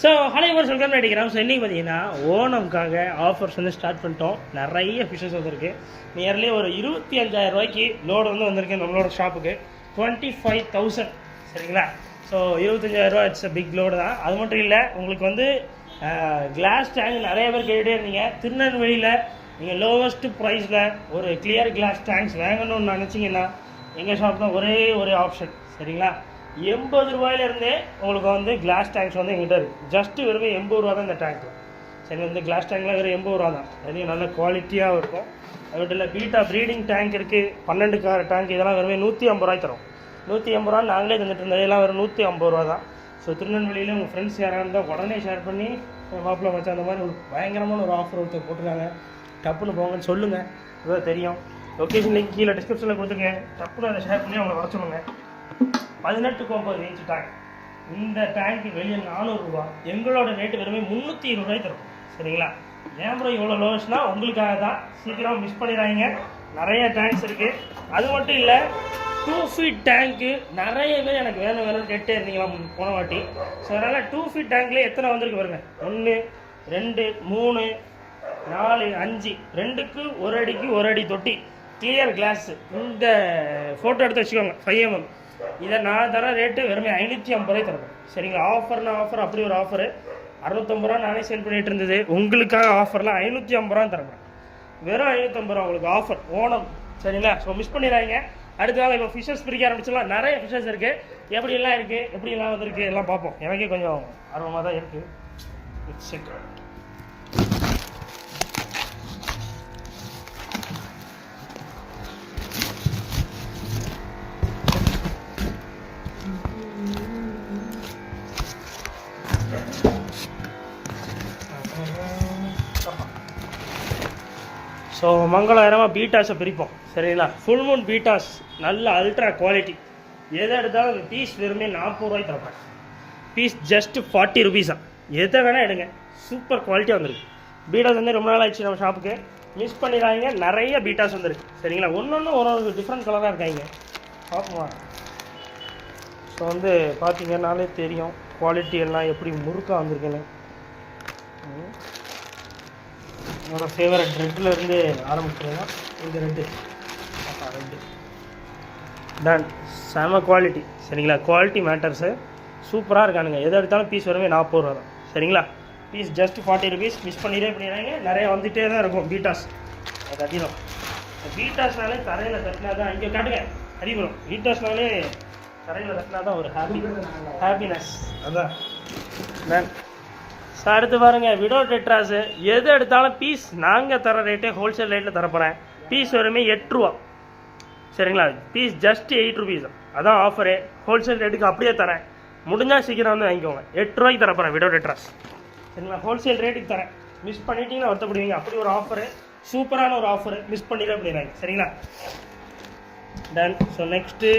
So hello இவர் சொல்கிறேன் நினைக்கிறேன். ஸோ இன்றைக்கி பார்த்தீங்கன்னா ஓணம்காக ஆஃபர்ஸ் வந்து ஸ்டார்ட் பண்ணிட்டோம். நிறைய ஃபிஷஸ் வந்திருக்கு. நியர்லி ஒரு 25,000 ரூபாய்க்கு லோடு வந்து வந்திருக்கு நம்மளோட ஷாப்புக்கு. 25,000 சரிங்களா. ஸோ 25,000 ரூபா இட்ஸ் பிக் லோடு தான். அது மட்டும் இல்லை, உங்களுக்கு வந்து கிளாஸ் டேங்க் நிறைய பேர் கேட்டுகிட்டே இருந்தீங்க. திருநெல்வேலியில் நீங்கள் லோவஸ்ட் ப்ரைஸில் ஒரு கிளியர் கிளாஸ் டேங்க்ஸ் வாங்கணும்னு நினச்சிங்கன்னா எங்கள் ஷாப் தான் ஒரே ஒரு ஆப்ஷன் சரிங்களா. 80 ரூபாயிலேருந்தே உங்களுக்கு வந்து கிளாஸ் டேங்க்ஸ் வந்து எங்கிட்ட இருக்குது. ஜஸ்ட்டு வெறும் 80 ரூபா தான் இந்த டேங்க்கு. சரி, வந்து கிளாஸ் டேங்க்லாம் வெறும் 80 ரூபா தான். அதுலேயும் நல்ல குவாலிட்டியாக இருக்கும். அது மட்டும் இல்லை, பீட்டா ப்ரீடிங் டேங்க் இருக்குது, 12 கார டேங்க். இதெல்லாம் வெறும் 150 ரூபாய் தரும். 150 ரூபா நாங்களே தந்துட்டு இருந்தது. இதெல்லாம் வெறும் 150 ரூபா தான். ஸோ திருநெல்வேலியில் உங்கள் ஃப்ரெண்ட்ஸ் யாராக இருந்தால் உடனே ஷேர் பண்ணி மாப்பிள்ளை மச்சான் அந்த மாதிரி ஒரு பயங்கரமான ஒரு ஆஃபர் ஒருத்தர் போட்டுருக்காங்க. டப்புன்னு போங்கன்னு சொல்லுங்கள். அதான் தெரியும். லொக்கேஷன் லிங்க் கீழே டிஸ்கிரிப்ஷனில் கொடுத்துருக்கேன். டப்புன்னு அதை ஷேர் பண்ணி அவங்களை வர சொல்லுங்கள். 18-9 இன்ச் டேங்க். இந்த டேங்க்கு வெளியே 400 ரூபா. எங்களோட ரேட்டு வெறுமே 320 ரூபாய் தரும் சரிங்களா. ஏன் ப்ரோ இவ்வளோ லோவஸ்ட்னா உங்களுக்காக தான். சீக்கிரம் மிஸ் பண்ணிடுறாங்க. நிறைய டேங்க்ஸ் இருக்குது. அது மட்டும் இல்லை, 2 feet டேங்க்கு நிறைய பேர் எனக்கு வேணும்னு கேட்டே இருந்தீங்களா போன வாட்டி. ஸோ அதனால் 2 feet டேங்க்லேயே எத்தனை வந்திருக்கு பாருங்க. 1 2 3 4 5 2க்கு 1 அடிக்கு 1 அடி தொட்டி கிளியர் கிளாஸ். இந்த ஃபோட்டோ எடுத்து வச்சுக்கோங்க. 5 mm. இதை நான் தர ரேட்டு வெறும் 550 ரூபாய் தரேன் சரிங்களா. ஆஃபர்னா ஆஃபர், அப்படி ஒரு ஆஃபரு. 650 ரூபா நானே சேல் பண்ணிட்டு இருந்தது. உங்களுக்காக ஆஃபர்லாம் 550 ரூபா தரேன். வெறும் 550 ரூபா உங்களுக்கு ஆஃபர் ஓணம் சரிங்களா. ஸோ மிஸ் பண்ணிடுறாங்க. அடுத்ததாக இப்போ ஃபிஷஸ் பிரிக்க ஆரம்பிச்சிடலாம். நிறைய ஃபிஷஸ் இருக்குது. எப்படிலாம் இருக்குது, எப்படிலாம் வந்துருக்கு எல்லாம் பார்ப்போம். எனக்கே கொஞ்சம் ஆர்வமாக தான் இருக்குது. ஸோ மங்களகரமாக பீட்டாஸை பிரிப்போம் சரிங்களா. ஃபுல் மூன் பீட்டாஸ் நல்ல அல்ட்ரா குவாலிட்டி. எதை எடுத்தாலும் பீஸ் வெறுமே 40 ரூபாய் தரப்பேன். பீஸ் ஜஸ்ட் 40 rupees தான். எதை வேணால் எடுங்க. சூப்பர் குவாலிட்டியாக வந்துருக்கு. பீட்டாஸ் வந்து ரொம்ப நாள் ஆயிடுச்சு நம்ம ஷாப்புக்கு. மிஸ் பண்ணிடுறாங்க. நிறைய பீட்டாஸ் வந்துருக்கு சரிங்களா. ஒன்று ஒரு டிஃப்ரெண்ட் கலராக இருக்காங்க. பார்ப்போமா. ஸோ வந்து பார்த்தீங்கன்னாலே தெரியும் குவாலிட்டி எல்லாம் எப்படி முறுக்காக வந்திருக்குன்னு. என்னோட ஃபேவரட் ரெட்லேருந்து ஆரம்பிச்சிங்கன்னா இந்த ரெட்டு டன் செம குவாலிட்டி சரிங்களா. குவாலிட்டி மேட்டர்ஸு சூப்பராக இருக்கானுங்க. எதை எடுத்தாலும் பீஸ் வருமே 40 ரூபா தான் சரிங்களா. Piece just 40 rupees. மிஸ் பண்ணிடுறாங்க. நிறைய வந்துகிட்டே தான் இருக்கும் பீட்டாஸ். அது அதிகம். பீட்டாஸ்னாலே தரையில் தட்டினா தான் இங்கே காட்டுங்க அதிபுரம். பீட்டாஸ்னாலே தரையில் தட்டினா தான் ஒரு ஹாப்பினஸ். அதான் டன். ஸோ அடுத்து பாருங்கள் விடோ டெட்ராஸு. எது எடுத்தாலும் பீஸ் நாங்கள் தர ரேட்டே ஹோல்சேல் ரேட்டில் தரப்போகிறேன். பீஸ் வருமே 8 ரூபா சரிங்களா. Piece just 8 rupees. அதான் ஆஃபரு. ஹோல்சேல் ரேட்டுக்கு அப்படியே தரேன். முடிஞ்சால் சீக்கிரம் வந்து வாங்கிக்கோங்க. 8 ரூபாய்க்கு தரப்போகிறேன் விடோ டெட்ராஸ் சரிங்களா. ஹோல்சேல் ரேட்டுக்கு தரேன். மிஸ் பண்ணிட்டீங்கன்னா வருத்தப்படுவீங்க. அப்படி ஒரு ஆஃபரு, சூப்பரான ஒரு ஆஃபரு. மிஸ் பண்ணிட அப்படின்னாங்க சரிங்களா. டன். ஸோ நெக்ஸ்ட்டு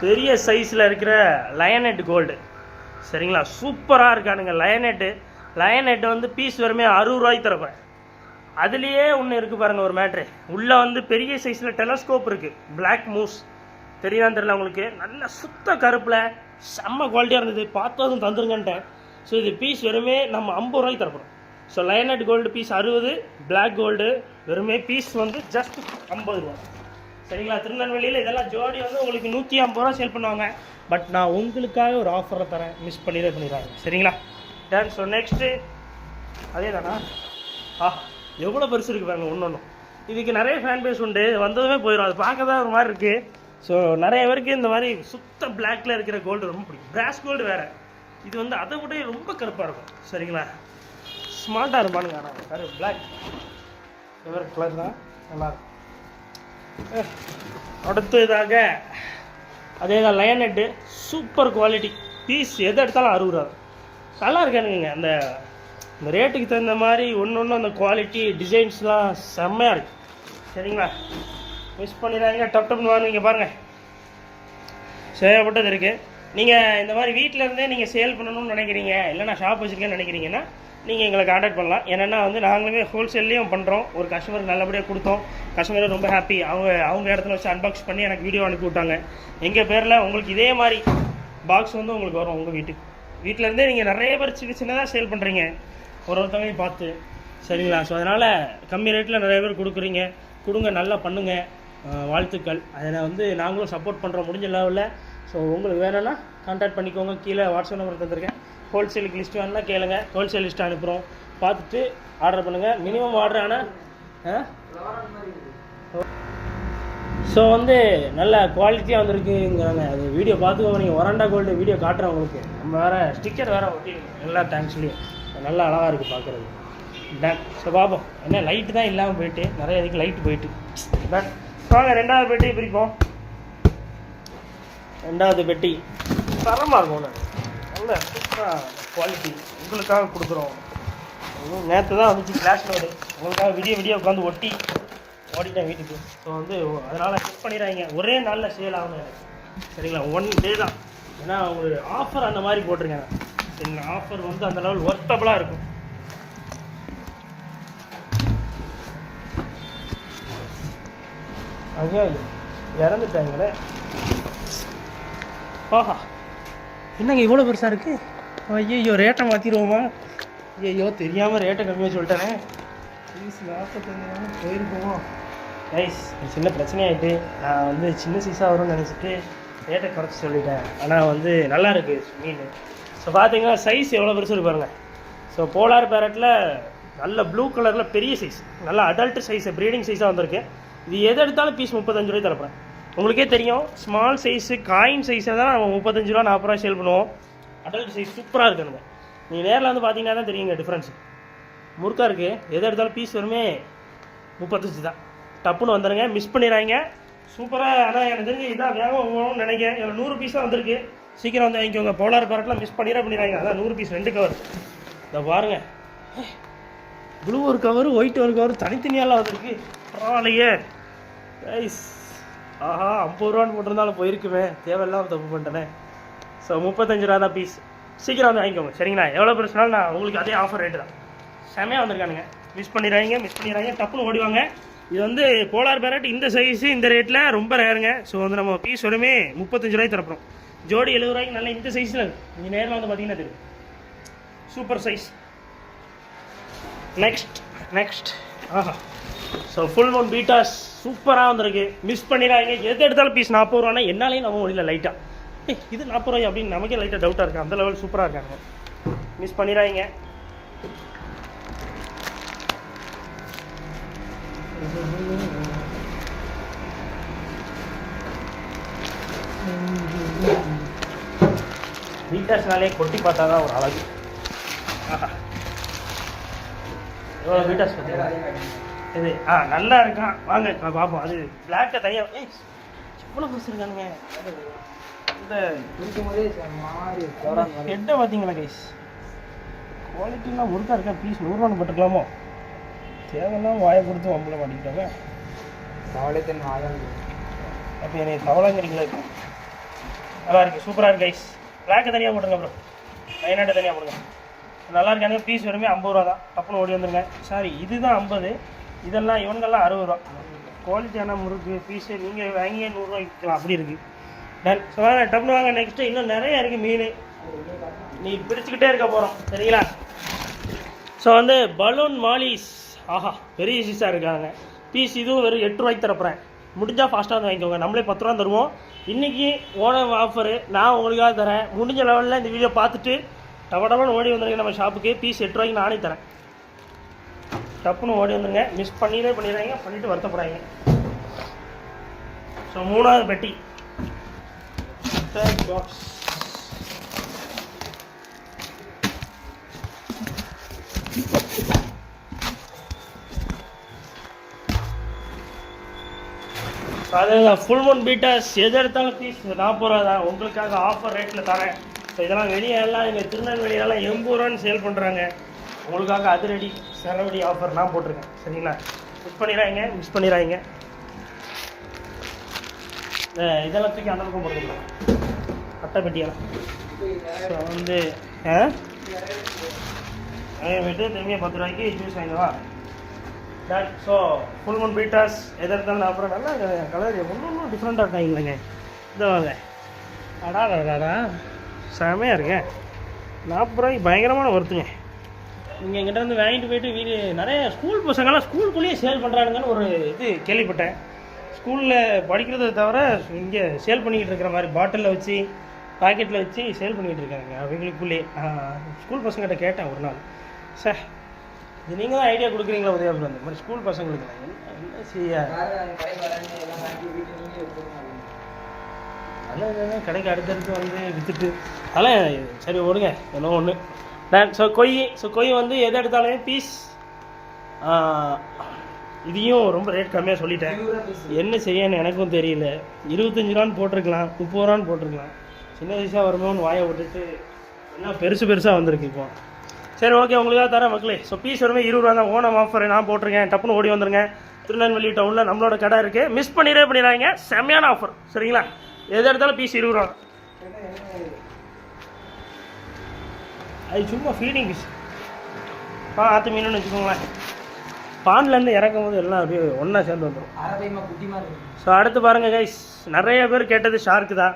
பெரிய சைஸில் இருக்கிற லயனெட் கோல்டு சரிங்களா. சூப்பராக இருக்கானுங்க லயனெட்டு வந்து பீஸ் வருமே 60 ரூபாய்க்கு தரப்பேன். அதுலேயே ஒன்று இருக்குது பாருங்கள் ஒரு மேட்ரு. உள்ளே வந்து பெரிய சைஸில் டெலஸ்கோப் இருக்குது. பிளாக் மூஸ் தெரியான்னு தெரியல உங்களுக்கு. நல்ல சுத்த கருப்பில் செம்ம குவாலிட்டியாக இருந்தது. பார்த்ததும் தந்துருங்கன்ட்டேன். ஸோ இது பீஸ் வெறுமே நம்ம 50 ரூபாய்க்கு தரப்போம். So Lionet gold piece 60, black gold வெறுமே பீஸ் வந்து ஜஸ்ட் 50 ரூபா சரிங்களா. திருநெல்வேலியில் இதெல்லாம் ஜோடி வந்து உங்களுக்கு 150 ரூபா சேல் பண்ணுவாங்க. பட் நான் உங்களுக்காக ஒரு ஆஃபரை தரேன். மிஸ் பண்ணிடுறாங்க சரிங்களா. டன். ஸோ நெக்ஸ்ட்டு அதே தானா. எவ்வளோ பெருசு இருக்குது பாருங்க. ஒன்று இதுக்கு நிறைய ஃபேன் பேஸ் உண்டு. வந்ததுமே போயிடும். அது பார்க்க தான் ஒரு மாதிரி இருக்குது. ஸோ நிறைய பேருக்கு இந்த மாதிரி சுத்த பிளாக்ல இருக்கிற கோல்டு ரொம்ப பிடிக்கும். பிராஸ் கோல்டு வேறு. இது வந்து அதை விட ரொம்ப கருப்பாக இருக்கும் சரிங்களா. ஸ்மார்ட்டாக இருப்பானுங்க. ஆனால் பிளாக் ஃபேவரட் கலர் தான். நல்லாயிருக்கும். அடுத்ததாக அதே தான் லயனெட்டு. Super quality. பீஸ் எது எடுத்தாலும் 60 ரூபா. நல்லா இருக்கானுங்க. அந்த ரேட்டுக்கு தகுந்த மாதிரி ஒன்று அந்த குவாலிட்டி டிசைன்ஸ்லாம் செம்மையாக இருக்குது சரிங்களா. மிஸ் பண்ணிடுறாங்க. டப்னு வாங்க. பாருங்கள் சேவைப்பட்டது இருக்குது. நீங்கள் இந்த மாதிரி வீட்டில் இருந்தே நீங்கள் சேல் பண்ணணும்னு நினைக்கிறீங்க, இல்லைனா ஷாப் வச்சுருக்கேன்னு நினைக்கிறீங்கன்னா நீங்கள் எங்களை காண்டாக்ட் பண்ணலாம். ஏன்னா வந்து நாங்களுமே ஹோல்சேல்லையும் பண்ணுறோம். ஒரு கஸ்டமருக்கு நல்லபடியாக கொடுத்தோம். கஸ்டமர் ரொம்ப ஹாப்பி. அவங்க இடத்துல வச்சு அன்பாக்ஸ் பண்ணி எனக்கு வீடியோ அனுப்பி விட்டாங்க. எங்கள் பேரில் உங்களுக்கு இதே மாதிரி பாக்ஸ் வந்து உங்களுக்கு வரும் உங்கள் வீட்டிலேருந்தே நீங்கள் நிறைய பேர் சின்ன சின்னதாக சேல் பண்ணுறீங்க ஒருத்தவங்களையும் பார்த்து, சரிங்களா? ஸோ அதனால் கம்மி ரேட்டில் நிறைய பேர் கொடுங்க, நல்லா பண்ணுங்கள், வாழ்த்துக்கள். அதில் வந்து நாங்களும் சப்போர்ட் பண்ணுறோம் முடிஞ்ச லெவலில். ஸோ உங்களுக்கு வேணும்னா கான்டாக்ட் பண்ணிக்கோங்க, கீழே வாட்ஸ்அப் நம்பர் தந்திருக்கேன். ஹோல்சேலுக்கு லிஸ்ட் வேணுன்னா கேளுங்க, ஹோல்சேல் லிஸ்ட்டு அனுப்புகிறோம், பார்த்துட்டு ஆர்டர் பண்ணுங்கள். மினிமம் ஆர்டர் ஆனால் ஸோ வந்து நல்ல குவாலிட்டியாக வந்துருக்குங்கிறாங்க. அது வீடியோ பார்த்துக்கோங்க, நீங்கள் ஒராண்டா கோல்டு வீடியோ காட்டுறேன் உங்களுக்கு. நம்ம வேறு ஸ்டிக்கர் வேறு ஒட்டிருக்கோம் எல்லா டேங்க்ஸ்லேயும், நல்லா அழகாக இருக்குது பார்க்குறது. டன். ஸோ பார்ப்போம், என்ன லைட்டு தான் இல்லாமல் போயிட்டு, நிறைய இதுக்கு லைட்டு போயிட்டு. டன். வாங்க ரெண்டாவது பெட்டி பிரிப்போம். ரெண்டாவது பெட்டி தரமாக இருக்கும், நல்ல சூப்பராக குவாலிட்டி உங்களுக்காக கொடுக்குறோம். நேற்று தான் வந்துச்சு கிளாஸ் லோடு, உங்களுக்காக விடிய உட்காந்து ஓடிட்டேன் வீட்டுக்கு. ஸோ வந்து அதனால் செக் பண்ணிடுறாங்க, ஒரே நாளில் சேல் ஆகணும் எனக்கு, சரிங்களா? 1 டே தான், ஏன்னா உங்களுக்கு ஆஃபர் அந்த மாதிரி போட்டிருக்கேன். சரிங்களா? ஆஃபர் வந்து அந்த லெவல் ஒர்த்தபுளாக இருக்கும். ஐயா இறந்துட்டாங்களே, ஆஹா என்னங்க இவ்வளோ பெருசாக இருக்குது? ஐயோ ரேட்டை மாற்றிடுவோமா? ஐயோ தெரியாமல் ரேட்டை கம்மியாக சொல்லிட்டேனே. ப்ளீஸ் 45 போயிருக்கோம் ரைஸ். சின்ன பிரச்சனையாயிட்டு நான் வந்து சின்ன சைஸாக வரும்னு நினச்சிட்டு ரேட்டை குறைச்சி சொல்லிட்டேன். ஆனால் வந்து நல்லா இருக்குது மீன். ஸோ பார்த்தீங்கன்னா சைஸ் எவ்வளோ பெருசு இருக்கு பாருங்கள். ஸோ போலார் பேரட்டில் நல்ல ப்ளூ கலரில் பெரிய சைஸ், நல்ல அடல்ட் சைஸு, ப்ரீடிங் சைஸாக வந்திருக்கு. இது எது எடுத்தாலும் பீஸ் 35 ரூபாய் தரப்பேன். உங்களுக்கே தெரியும், ஸ்மால் சைஸு காயின் சைஸை தான் நம்ம 35 ரூபா 40 ரூபா சேல் பண்ணுவோம். அடல்ட் சைஸ் சூப்பராக இருக்குங்க. நீங்கள் நேரில் வந்து பார்த்தீங்கன்னா தான் தெரியுங்க டிஃப்ரென்ஸு. முறுக்காக இருக்குது, எது எடுத்தாலும் பீஸ் வருமே 35 தான். டப்புன்னு வந்துடுங்க, மிஸ் பண்ணிடுறாங்க. சூப்பராக. ஆனால் எனக்கு தெரிஞ்சு இதான் வேகம் போகணும்னு நினைக்கிறேன். இதில் 100 பீஸ் தான் வந்திருக்கு, சீக்கிரம் வந்து வாங்கிக்கோங்க. போலார் பேரட்டில் மிஸ் பண்ணிடுறாங்க. அதான் 100 பீஸ் 2 கவர். இதை பாருங்கள், ப்ளூ ஒரு கவர், ஒயிட் ஒரு கவர், தனித்தனியாலாம் வந்திருக்கு. பரவாயில்லையே ரைஸ். ஆஹா 50 ரூபான்னு போட்டிருந்தாலும் போயிருக்குமே, தேவையில்லாமல் தப்பு பண்ணிட்டேனே. ஸோ 35 ரூபா தான் பீஸ், சீக்கிரம் வந்து வாங்கிக்கோங்க, சரிங்களா? எவ்வளோ பெருசுனாலும் நான் உங்களுக்கு அதே ஆஃபர் ரேட்டு தான். செமையாக வந்திருக்கானுங்க, மிஸ் பண்ணிடுறாங்க, டப்புன்னு ஓடிவாங்க. இது வந்து போலார் பேரட் இந்த சைஸு இந்த ரேட்டில் ரொம்ப ரேருங்க. ஸோ வந்து நம்ம பீஸ் வருமே 35 ரூபாய்க்கு தரப்போம். ஜோடி 70 ரூபாய்க்கு நல்ல இந்த சைஸில் இருக்குது. நீங்கள் நேரில் வந்து பார்த்தீங்கன்னா தெரியும், சூப்பர் சைஸ். நெக்ஸ்ட் ஆஹா. ஸோ ஃபுல் மூன் பீட்டாஸ் சூப்பராக வந்திருக்கு, மிஸ் பண்ணிடுறாங்க. எது எடுத்தாலும் பீஸ் 40 ரூபானா என்னாலையும் நம்ம முடியல லைட்டாக. இது 40 ரூபாய் அப்படின்னு நமக்கே லைட்டாக டவுட்டாக இருக்குது, அந்த லெவல் சூப்பராக இருக்காங்க. மிஸ் பண்ணிடுறாங்க. பீட்டாஸ்னாலே கொட்டி பார்த்தா தான் ஒரு அழகு. ஆஹா எவ்வளோ பீட்டாஸ் பார்த்தீங்களா? இது நல்லா இருக்கான், வாங்க பார்ப்போம். அது பிளாக்கை தனியாக எவ்வளோ பிடிச்சிருக்கானுங்க. இந்த ஹெட்டை பார்த்தீங்களா கைஸ், குவாலிட்டிலாம் முறுக்கா இருக்கா. பீஸ் 100 ரூபான்னு போட்டுக்கலாமோ? தேவையெல்லாம் வாயை கொடுத்து வம்பளை மாட்டிக்கிட்டாங்க. தவளைத்தன் வாயம் அப்போ எனக்கு தவளைங்கிறீங்களா? இருக்கும் நல்லா இருக்குது, சூப்பராக இருக்குது கைஸ். பிளாக்கை தனியாக போட்டுருங்க, அப்புறம் நைனாட்டை தனியாக போடுங்க. நல்லா இருக்காங்க. பீஸ் வருமே 50 ரூபா தான், டப்புன்னு ஓடி வந்துருங்க. சாரி, இதுதான் 50, இதெல்லாம் இவங்கெல்லாம் 60 ரூபா. குவாலிட்டியான முறுக்கு பீஸு நீங்கள் வாங்கி 100 ரூபாய்க்கு விற்கலாம், அப்படி இருக்குது. டன். ஸோ வாங்க டப்புன்னு வாங்க. நெக்ஸ்ட்டு இன்னும் நிறைய இருக்குது மீன், நீ பிடிச்சிக்கிட்டே இருக்க போகிறோம், சரிங்களா? ஸோ வந்து பலூன் மாலிஸ், ஆஹா பெரிய சீஸாக இருக்காங்க. பீஸ் இதுவும் வெறும் 8 ரூபாய்க்கு தரப்போகிறேன். முடிஞ்சால் ஃபாஸ்ட்டாக வந்து வாங்கிக்கோங்க, நம்மளே 10 ரூபா தருவோம். இன்றைக்கி ஓணம் ஆஃபரு நான் உங்களுக்காக தரேன். முடிஞ்ச லெவலில் இந்த வீடியோ பார்த்துட்டு டபடபன்னு ஓடி வந்துருங்க நம்ம ஷாப்புக்கு. பீஸ் 8 ரூபாய்க்கு நானே தரேன். டப்புன்னு ஓடி வந்துருங்க, மிஸ் பண்ணிடுறாங்க, பண்ணிவிட்டு வருத்தப்படுறாங்க. ஸோ 3வது பெட்டி பாக்ஸ். அதுதான் ஃபுல் மூன் பீட்டாஸ், எது எடுத்தாலும் பீஸ் 40 ரூபா தான். உங்களுக்காக ஆஃபர் ரேட்டில் தரேன். ஸோ இதெல்லாம் வெளியெல்லாம் எங்கள் திருநெல்வேலியெல்லாம் 80 ரூபான்னு சேல் பண்ணுறாங்க. உங்களுக்காக அதிரடி சரவடி ஆஃபர் நான் போட்டிருக்கேன், சரிங்களா? மிஸ் பண்ணிடுறாங்க. இதெல்லாம் தூக்கி அந்த பக்கம் போட்டுக்கலாம், அட்டை பெட்டியெல்லாம். ஸோ வந்து விட்டு திரும்பியும் 10 ரூபாய்க்கு ஜூஸ் வாங்கிடுவா. Done. So full moon bettas எது இருந்தாலும் அப்புறம் நல்லா கலர் ஒன்றும் டிஃப்ரெண்ட்டாக இருக்காங்களேங்க. இந்த வாங்க, அடாடா செமையாக இருங்க. 40 ரூபாய்க்கு பயங்கரமான ஒருத்துங்க. நீங்கள் எங்கிட்ட வந்து வாங்கிட்டு போயிட்டு வீடு நிறைய ஸ்கூல் பசங்கள்லாம் ஸ்கூலுக்குள்ளேயே சேல் பண்ணுறானுங்கன்னு ஒரு இது கேள்விப்பட்டேன். ஸ்கூலில் படிக்கிறத தவிர இங்கே சேல் பண்ணிக்கிட்டு இருக்கிற மாதிரி பாட்டிலில் வச்சு பாக்கெட்டில் வச்சு சேல் பண்ணிக்கிட்டு இருக்காங்க அவங்களுக்குள்ளேயே. ஸ்கூல் பசங்கள்கிட்ட கேட்டேன் ஒரு நாள், சார் இது நீங்கள் தான் ஐடியா கொடுக்குறீங்களா உதயபுரம் அந்த மாதிரி ஸ்கூல் பசங்களுக்கு? என்ன செய்ய அதெல்லாம் கடைக்கு அடுத்தடுத்து வந்து விற்றுட்டு அதெல்லாம் சரி ஓடுங்க என்ன ஒன்று. ஸோ கொய் வந்து எதை எடுத்தாலுமே பீஸ் இதையும் ரொம்ப ரேட் கம்மியாக சொல்லிட்டேன். என்ன செய்யன்னு எனக்கும் தெரியல. 25 ரூபான்னு போட்டிருக்கலாம், 30 ரூபான்னு போட்டிருக்கலாம். சின்ன வயசாக வருமோன்னு வாயை விட்டுட்டு என்ன பெருசாக வந்திருக்கு இப்போ. சரி ஓகே, உங்களுக்காக தரேன் மக்களே. ஸோ பீஸ் வருமே 20 ரூபா தான். ஓணம் ஆஃபர் நான் போட்டிருக்கேன். டப்புன்னு ஓடி வந்துருங்க. திருநெல்வேலி டவுனில் நம்மளோட கடை இருக்குது. மிஸ் பண்ணிடாதீங்க. செம்மையான ஆஃபர் சரிங்களா? எது எடுத்தாலும் பீஸ் 20 ரூபா. அது சும்மா ஃபீடிங் பீஸ். ஆற்று மீனுன்னு வச்சுக்கோங்களேன். பான்லேருந்து இறக்கும் போது எல்லாம் அப்படியே ஒன்றா சேர்ந்து வந்துடும். ஸோ அடுத்து பாருங்கள் கைஸ், நிறைய பேர் கேட்டது ஷார்க்கு தான்.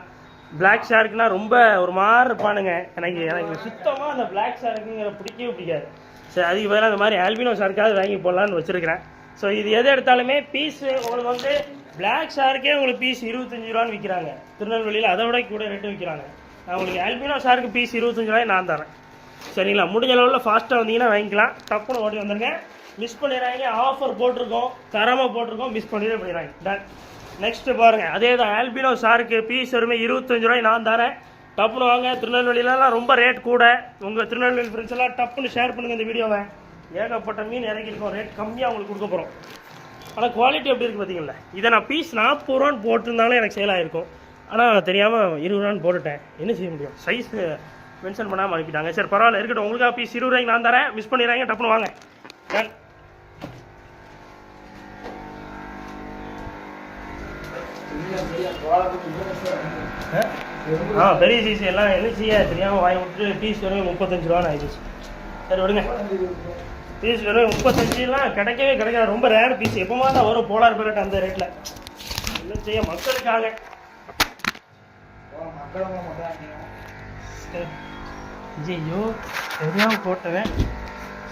பிளாக் ஷார்க்குனா ரொம்ப ஒரு மாதிரி இருப்பானுங்க. எனக்கு சுத்தமாக அந்த பிளாக் ஷார்க்குங்கிற பிடிக்கவே பிடிக்காது. சரி அதுக்கு பதிலாக அந்த மாதிரி ஆல்பினோ ஷார்க்காவது வாங்கி போடலான்னு வச்சுருக்கிறேன். ஸோ இது எது எடுத்தாலுமே பீஸு உங்களுக்கு வந்து பிளாக் ஷார்க்கே உங்களுக்கு பீஸ் 25 ரூபான்னு விற்கிறாங்க திருநெல்வேலியில். அதை விட கூட ரேட்டு விற்கிறாங்க. நான் உங்களுக்கு ஆல்பினோ ஷார்க்கு பீஸ் 25 ரூபாய் நான் தரேன் சரிங்களா? முடிஞ்ச அளவில் ஃபாஸ்ட்டாக வந்தீங்கன்னா வாங்கிக்கலாம். டப்புன்னு ஓடி வந்துருங்க. மிஸ் பண்ணிடுறாங்க. ஆஃபர் போட்டிருக்கோம், தரமாக போட்டிருக்கோம், மிஸ் பண்ணிடுறாங்க. டன். நெக்ஸ்ட்டு பாருங்கள், அதே தான் ஆல்பினோ ஷார்க்கு பீஸ் வருமே 25 ரூபாய் நான் தரேன். டப்புன்னு வாங்க. திருநெல்வேலியிலலாம் ரொம்ப ரேட் கூட. உங்கள் திருநெல்வேலி ஃப்ரெண்ட்ஸ் எல்லாம் டப்புன்னு ஷேர் பண்ணுங்கள் இந்த வீடியோவை. ஏகப்பட்ட மீன் இறங்கியிருக்கோம். ரேட் கம்மியாக உங்களுக்கு கொடுக்க போகிறோம். ஆனால் குவாலிட்டி எப்படி இருக்குது பார்த்தீங்களா? இதை நான் பீஸ் 40 ரூபான்னு போட்டிருந்தாலும் எனக்கு சேல் ஆகிருக்கும். ஆனால் தெரியாமல் 20 ரூபான்னு போட்டுட்டேன். என்ன செய்ய முடியும்? சைஸ் மென்ஷன் பண்ணாமல் அனுப்பிட்டாங்க. சரி பரவாயில்ல இருக்கட்டும். உங்களுக்காக பீஸ் 20 ரூபாய்க்கு நான் தரேன். மிஸ் பண்ணிடுறாங்க. டப்புன்னு வாங்க. பெரிய சைஸ் எல்லாம் என்ன செய்ய தெரியாமல் வாங்கி விட்டு பீஸ் வெறும் 35 ரூபான்னு ஆயிடுச்சு. சரி விடுங்க. பீஸ் வெறும் 35லாம் கிடைக்காது. ரொம்ப ரேர் பீஸ். எப்போமா தான் வரும் போலார் பேரட் அந்த ரேட்டில். என்ன செய்ய மக்களுக்காக. ஐயோ தெரியாமல் போட்டுவேன்.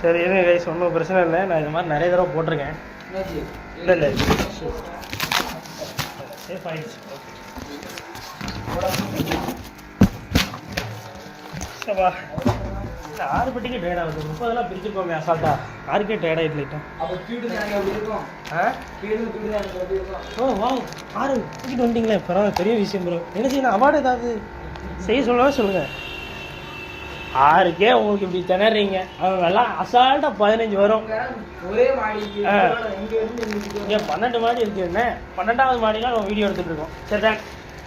சரி எதுவும் கைஸ் ஒன்றும் பிரச்சனை இல்லை. நான் இது மாதிரி நிறைய தடவை போட்டிருக்கேன். இல்லை சேஃப் ஆயிடுச்சு. சவா 6 பெட்டிக்கு டயர்ட் ஆகுது. 30 பிரிச்சுருக்கோமே அசால்ட்டா. 6க்கே டயர்ட் ஆகிட்டு லைட்டாக. ஓ வா 6 தூக்கிட்டு வந்துட்டீங்களே பரவாயில்ல, பெரிய விஷயம் ப்ரோ. என்ன செய்யணும்? அவார்டு ஏதாவது செய்ய சொல்லவே சொல்லுங்கள். 6க்கே உங்களுக்கு இப்படி திணறீங்க. அவங்க எல்லாம் அசால்ட்டா 15 வரும். இங்கே 12 மாடி இருக்கு. என்ன 12வது மாடிலாம் நம்ம வீடியோ எடுத்துகிட்டு இருக்கோம். சரி தான்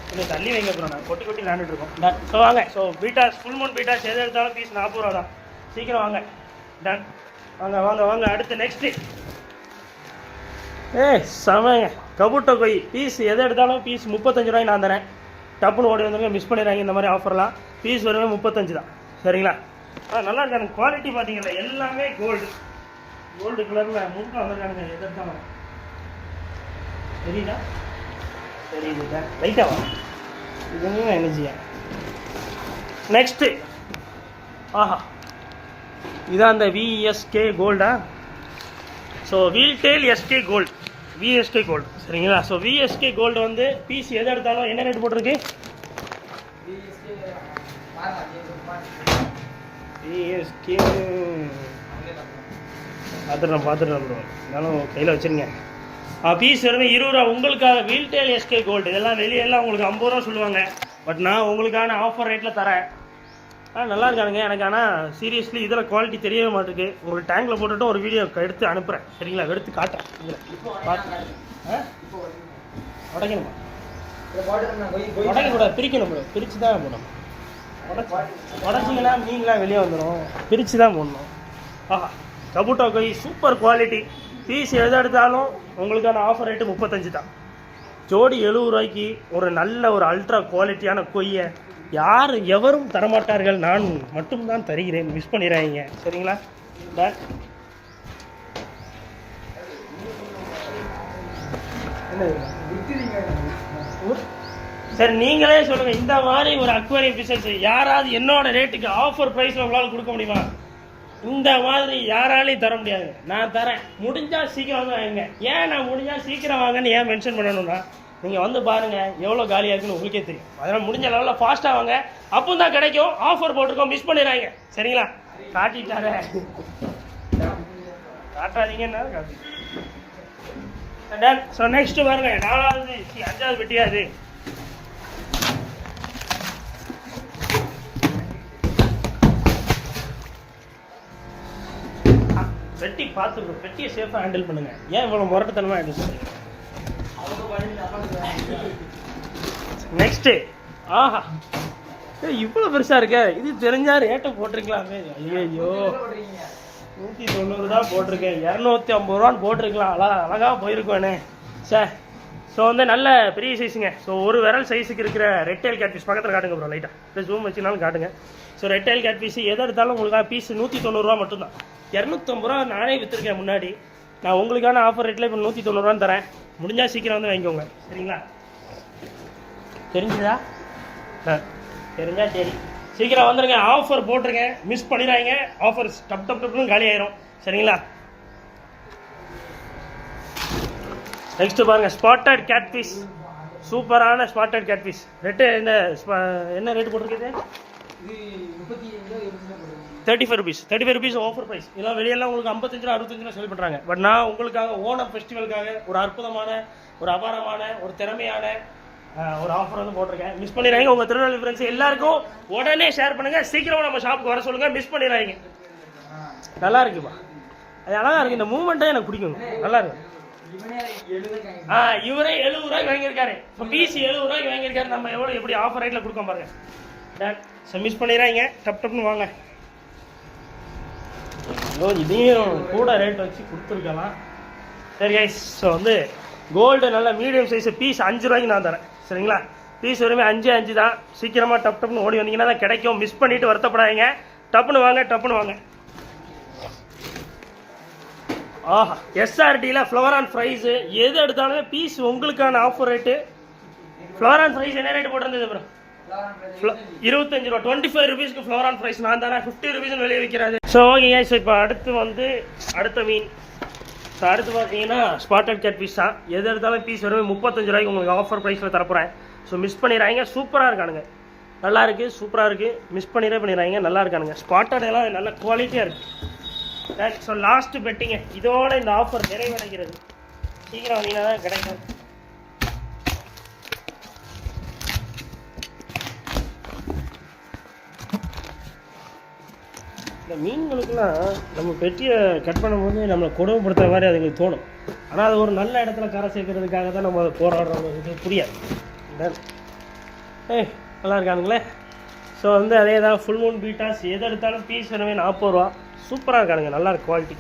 கொஞ்சம் தள்ளி வைங்க அப்புறம் நான் கொட்டி விளாண்டுட்டு இருக்கோம். டன். ஸோ வாங்க. So betas full moon bettas எது எடுத்தாலும் பீஸ் 40 ரூபா தான். சீக்கிரம் வாங்க. டன். வாங்க அடுத்து நெக்ஸ்ட்டு. சமைங்க கபுட்டோ கொய் பீஸ் எது எடுத்தாலும் பீஸ் 35 ரூபாய்க்கு நான் தரேன். டப்புன்னு ஓடி வந்துருங்க. மிஸ் பண்ணிடுறாங்க இந்த மாதிரி ஆஃபர்லாம். பீஸ் வருவே 35 தான் சரிங்களா? நல்லா இருக்காங்க. குவாலிட்டி பார்த்தீங்களா? எல்லாமே கோல்டு கலரில் முழுக்க வந்துருக்கானுங்க. எதிர்த்தாலும் தெரியுதா? தெரியுது. லைட்டாக வா. இதுவும் என்ன செய்ய. நெக்ஸ்ட்டு ஆஹா இதான் அந்த விஎஸ்கே கோல்டா? So veiltail SK gold, VSK gold சரிங்களா? ஸோ விஎஸ்கே கோல்டு வந்து பீஸ் எது எடுத்தாலும் என்ன ரேட் போட்டிருக்கு? விஎஸ்கே பார்த்துட்டு இருந்தாலும் கையில் வச்சுருங்க. பீஸ் வெறும் 20 ரூபா உங்களுக்காக. வீல்டெயில் எஸ்கே கோல்டு இதெல்லாம் வெளியெல்லாம் உங்களுக்கு 50 ரூபா சொல்லுவாங்க. பட் நான் உங்களுக்கான ஆஃபர் ரேட்டில் தரேன். நல்லா இருக்கானுங்க. எனக்கு ஆனால் சீரியஸ்லி இதில் குவாலிட்டி தெரியவே மாட்டேங்குது. உங்களுக்கு டேங்கில் போட்டுட்டு ஒரு வீடியோ எடுத்து அனுப்புகிறேன் சரிங்களா? எடுத்து காட்டுறேன். உடைக்கணுமா? உடைக்கக்கூடாது, பிரிக்கணும். பிரித்து தான் போடணும். உடச்சிங்கன்னா மீன்லாம் வெளியே வந்துடும். பிரித்து தான் போடணும். ஆஹா கபுட்டோ கொய் சூப்பர் குவாலிட்டி. பீஸ் எது எடுத்தாலும் உங்களுக்கான ஆஃபர் ரேட்டு 35 தான். ஜோடி 70 ரூபாய்க்கு ஒரு நல்ல ஒரு அல்ட்ரா குவாலிட்டியான கொய்யை எவரும் தரமாட்டார்கள். நான் மட்டும்தான் தருகிறேன். மிஸ் பண்ணிடுறாங்க சரிங்களா? என்ன சரி நீங்களே சொல்லுங்க, இந்த மாதிரி ஒரு அக்வேரியம் பிசினஸ் யாராவது என்னோட ரேட்டுக்கு ஆஃபர் ப்ரைஸில் உங்களால் கொடுக்க முடியுமா? இந்த மாதிரி யாராலையும் தர முடியாது. நான் தரேன். முடிஞ்சா சீக்கிரம் வந்து வாங்க. ஏன் நான் முடிஞ்சா சீக்கிரம் வாங்கன்னு ஏன் மென்ஷன் பண்ணணும்னா, நீங்கள் வந்து பாருங்க எவ்வளோ காலியாக இருக்குன்னு உங்களுக்கே தெரியும். அதனால் முடிஞ்ச லெவலில் ஃபாஸ்ட்டாக வாங்க, அப்போ தான் கிடைக்கும். ஆஃபர் போட்டிருக்கோம், மிஸ் பண்ணிடுறாங்க. சரிங்களா? காட்டிட்டார காட்டாதீங்கன்னா காட்டி. ஸோ நெக்ஸ்ட் பாருங்க, 4வது 5வது பெட்டியாது. பெட்டி பார்த்துருக்கோம். பெட்டியை சேஃபாக ஹேண்டில் பண்ணுங்க. ஏன் இவ்வளோ முரட்டுத்தனமாக ஹேண்டில் பண்ணுங்க? நெக்ஸ்ட்டு ஆஹா, இவ்வளோ பெருசாக இருக்க. இது தெரிஞ்சா ரேட்டை போட்டிருக்கலாமே. ஐயோ, 190 தான் போட்டிருக்கேன். 250 ரூபான்னு போட்டிருக்கலாம். அழகாக போயிருக்கோண்ணே சார். ஸோ வந்து நல்ல பெரிய சைஸுங்க. ஸோ ஒரு விரல் சைஸுக்கு இருக்கிற ரெட்டைல் கேட்ஃபிஷ் பக்கத்தில் காட்டுங்க ப்ரோ, லைட்டாக இல்லை ஜூம் வச்சுனாலும் காட்டுங்க. ஸோ ரெட்டைல் கேட்ஃபிஷ் எதை எடுத்தாலும் உங்களுக்காக பீஸ் 190 ரூபா மட்டும்தான். 250 ரூபா நானே விற்றுருக்கேன் முன்னாடி. நான் உங்களுக்கான ஆஃபர் ரேட்டில் இப்போ 190 ரூபான்னு தரேன். முடிஞ்சால் சீக்கிரம் வந்து வாங்கிக்கோங்க. சரிங்களா? தெரிஞ்சுதா? தெரிஞ்சா சரி, சீக்கிரம் வந்துடுங்க. ஆஃபர் போட்டிருக்கேன், மிஸ் பண்ணிடுறாங்க. ஆஃபர் டப்னு காலி ஆயிரும். சரிங்களா? நெக்ஸ்ட் பாருங்க, ஸ்பாட்டட் கேட்ஃபிஷ். சூப்பரான ஸ்பாட்டட் கேட்ஃபிஷ். ரேட்டு என்ன ரேட்டு போட்டிருக்குது? 35 rupees. 35 rupees offer price. இதெல்லாம் வெளியெல்லாம் உங்களுக்கு 55 65 செல் பண்ணுறாங்க. பட் நான் உங்களுக்காக ஓணம் ஃபெஸ்டிவலுக்காக ஒரு அற்புதமான, ஒரு அபாரமான, ஒரு திறமையான ஒரு ஆஃபர் வந்து போட்டிருக்கேன். மிஸ் பண்ணிடுறாங்க. உங்கள் திருநெல்வேலி ஃப்ரெண்ட்ஸ் எல்லாருக்கும் உடனே ஷேர் பண்ணுங்க. சீக்கிரமாக நம்ம ஷாப்புக்கு வர சொல்லுங்க. மிஸ் பண்ணிடுறாங்க. நல்லா இருக்குப்பா, அது அழகா இருக்கு. இந்த மூவ்மெண்ட்டே எனக்கு பிடிக்கும். நல்லா இருக்கு. இவரே 70 ரூபாய்க்கு வாங்கியிருக்காரு. இப்போ பீஸ் 70 ரூபாய்க்கு வாங்கியிருக்காரு. நம்ம எவ்வளோ எப்படி ஆஃபர் ரேட்டில் கொடுக்கோம் பாருங்க. ஸோ மிஸ் பண்ணிடுறாங்க. டப்னு வாங்க. இதையும் கூட ரேட் வச்சு கொடுத்துருக்கலாம். சரி கைஸ், ஸோ வந்து கோல்டு நல்ல மீடியம் சைஸ் பீஸ் 5 ரூபாய்க்கு நான் தரேன். சரிங்களா? பீஸ் வெறுமே 5 தான். சீக்கிரமாக டப்னு ஓடி வந்தீங்கன்னா தான் கிடைக்கும். மிஸ் பண்ணிட்டு வருத்தப்படாதீங்க. டப்புன்னு வாங்க. ஆஹா, எஸ்ஆர்டியில் ஃப்ளவர் ஆன் ஃப்ரைஸு எது எடுத்தாலுமே பீஸ் உங்களுக்கான offer rate. Flower on fries என்ன ரேட்டு போட்டிருந்தது ப்ரோ? 25 ரூபா. 25 rupeesக்கு ஃப்ளவர் ஆன் ஃப்ரைஸ் நான் தானே 50 rupees வெளியே விற்கிறாரு. ஸோ ஓகேங்க. ஸோ இப்போ அடுத்த மீன். ஸோ அடுத்து பார்த்தீங்கன்னா ஸ்பாட்டட் கேட்ஃபிஷ் தான். எது எடுத்தாலும் பீஸ் வரும் 35 ரூபாய்க்கு உங்களுக்கு ஆஃபர் ப்ரைஸில் தரப்போகிறேன். ஸோ மிஸ் பண்ணிடுறாங்க. சூப்பராக இருக்கானுங்க. நல்லா இருக்குது, சூப்பராக இருக்குது. மிஸ் பண்ணிடுறாங்க. நல்லா இருக்கானுங்க. ஸ்பாட்டட் எல்லாம் நல்ல குவாலிட்டியாக இருக்குது. ஸோ லாஸ்ட்டு பெட்டிங்க. இதோட இந்த ஆஃபர் நிறைவடைகிறது. சீக்கிரம் வந்தீங்கன்னா தான் கிடைக்கும். இந்த மீன்களுக்கெல்லாம் நம்ம பெட்டியை கட் பண்ணும்போது நம்மளை கொடுமைப்படுத்துற மாதிரி அதுங்களுக்கு தோணும். ஆனால் அது ஒரு நல்ல இடத்துல கரை சேர்க்கறதுக்காக தான் நம்ம போராடுறோம். இது புரியாது. நல்லா இருக்கானுங்களே. ஸோ வந்து அதே தான் ஃபுல் மூன் பீட்டாஸ் எது எடுத்தாலும் பீஸ் வேணுமே 40 ரூபா. சூப்பராக இருக்கானுங்க. நல்லா இருக்கு குவாலிட்டி.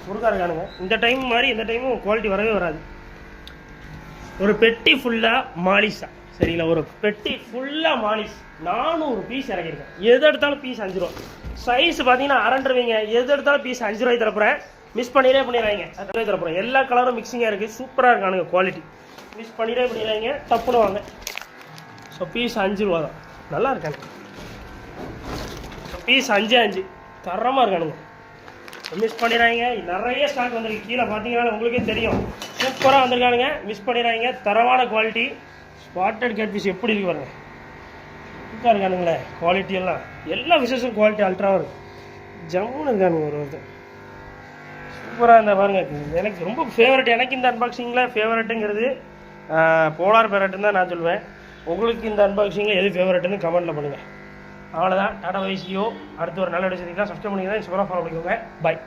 முருகா இருக்கானுங்க. இந்த டைம் மாதிரி இந்த டைமும் குவாலிட்டி வரவே வராது. ஒரு பெட்டி ஃபுல்லாக மாலிஸா. சரிங்களா? ஒரு பெட்டி ஃபுல்லாக மாலிஸ் 400 பீஸ் இறக்கிருக்கேன். எது எடுத்தாலும் பீஸ் 5 ரூபா. சைஸ் பார்த்தீங்கன்னா அரண்டுருவீங்க. எது எடுத்தாலும் பீஸ் 5 ரூபாய்க்கு தரப்போகிறேன். மிஸ் பண்ணிடுறாங்க. 5 ரூபாய்க்கு தரப்போகிறேன். எல்லா கலரும் மிக்சிங்காக இருக்குது. சூப்பராக இருக்கானுங்க குவாலிட்டி. மிஸ் பண்ணிடுறாங்க. டப்புன்னு வாங்க. ஸோ பீஸ் 5 ரூபா தான். நல்லா இருக்கானுங்க. ஸோ பீஸ் 5 தரமாக இருக்கானுங்க. மிஸ் பண்ணிடுறாங்க. நிறைய ஸ்டாக் வந்திருக்கு. கீழே பார்த்தீங்கன்னா உங்களுக்கே தெரியும். சூப்பராக வந்திருக்கானுங்க. மிஸ் பண்ணிடுறாங்க. தரமான குவாலிட்டி. ஸ்பாட்டட் கேட்ஃபிஷ் எப்படி இருக்கு பாருங்க. சூப்பராக இருக்கானுங்களே. குவாலிட்டி எல்லாம் எல்லா விஷயமும் குவாலிட்டி அல்ட்ராவாக இருக்குது. ஜம்முன்னு இருக்கானுங்க. ஒருத்தர் சூப்பராக இருந்தால் பாருங்க. எனக்கு ரொம்ப ஃபேவரட். எனக்கு இந்த அன்பாக்சிங்கில் ஃபேவரட்டுங்கிறது போலார் பேரட்டுன்னு தான் நான் சொல்லுவேன். உங்களுக்கு இந்த அன்பாக்சிங்கில் எது ஃபேவரட்டுன்னு கமெண்ட்டில் பண்ணுங்கள். அவ்வளோதான். டாடா வைசியோ. அடுத்து ஒரு நல்ல விஷயத்துக்குலாம் சப்ஸ்கிரைப் பண்ணிங்கன்னா இன்ஸ்டாகிராம் ஃபாலோ பண்ணிக்கோங்க. பாய்.